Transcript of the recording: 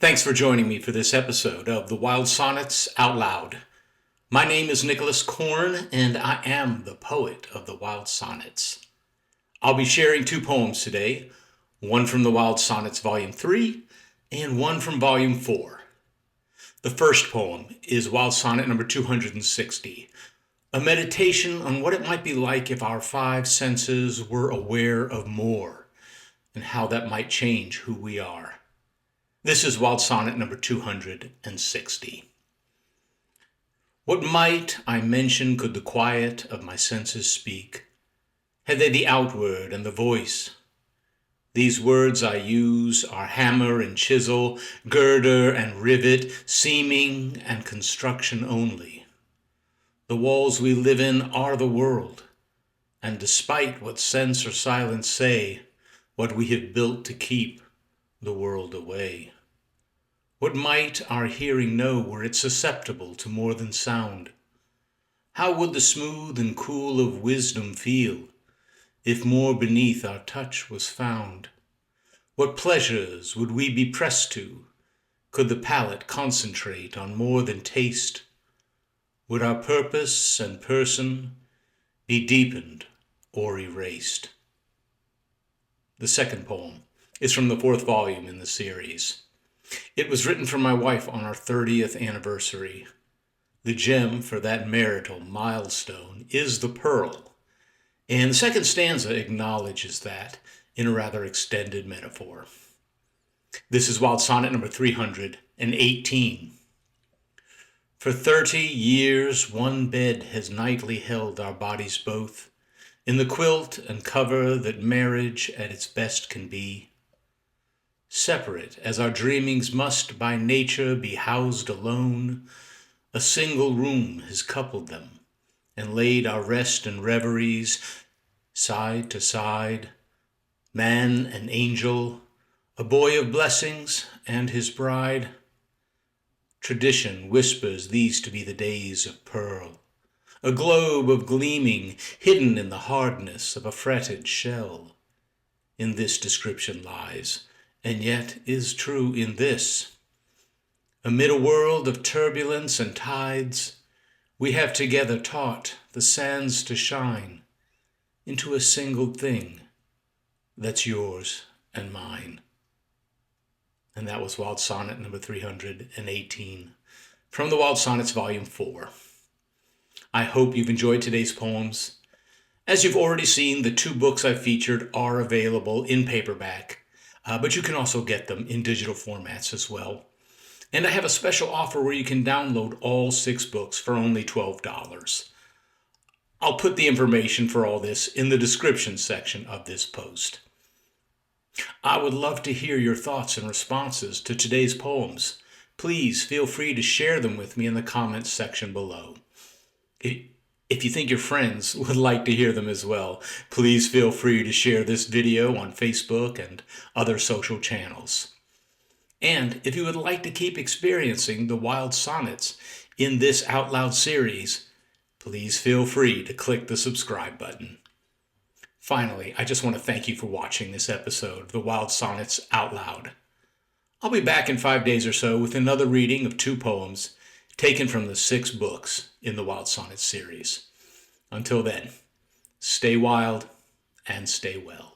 Thanks for joining me for this episode of the Wild Sonnets Out Loud. My name is Nicholas Korn, and I am the poet of the Wild Sonnets. I'll be sharing two poems today, one from the Wild Sonnets Volume 3 and one from Volume 4. The first poem is Wild Sonnet number 260, a meditation on what it might be like if our five senses were aware of more, and how that might change who we are. This is Wild Sonnet number 260. What might I mention could the quiet of my senses speak? Had they the outward and the voice? These words I use are hammer and chisel, girder and rivet, seaming and construction only. The walls we live in are the world, and despite what sense or silence say, what we have built to keep the world away. What might our hearing know were it susceptible to more than sound? How would the smooth and cool of wisdom feel if more beneath our touch was found? What pleasures would we be pressed to could the palate concentrate on more than taste? Would our purpose and person be deepened or erased? The second poem is from the fourth volume in the series. It was written for my wife on our 30th anniversary. The gem for that marital milestone is the pearl, and the second stanza acknowledges that in a rather extended metaphor. This is Wild Sonnet number 318. For 30 years one bed has nightly held our bodies both, in the quilt and cover that marriage at its best can be. Separate as our dreamings must by nature be housed alone, a single room has coupled them, and laid our rest and reveries side to side, man and angel, a boy of blessings and his bride. Tradition whispers these to be the days of pearl, a globe of gleaming hidden in the hardness of a fretted shell. In this description lies, and yet is true in this: amid a world of turbulence and tides, we have together taught the sands to shine into a single thing that's yours and mine. And that was Wild Sonnet number 318 from the Wild Sonnets Volume 4. I hope you've enjoyed today's poems. As you've already seen, the two books I featured are available in paperback, but you can also get them in digital formats as well. And I have a special offer where you can download all 6 books for only $12. I'll put the information for all this in the description section of this post. I would love to hear your thoughts and responses to today's poems. Please feel free to share them with me in the comments section below. If you think your friends would like to hear them as well, please feel free to share this video on Facebook and other social channels. And if you would like to keep experiencing the Wild Sonnets in this Out Loud series, please feel free to click the subscribe button. Finally, I just want to thank you for watching this episode of the Wild Sonnets Out Loud. I'll be back in 5 days or so with another reading of 2 poems taken from the 6 books in the Wild Sonnets series. Until then, stay wild and stay well.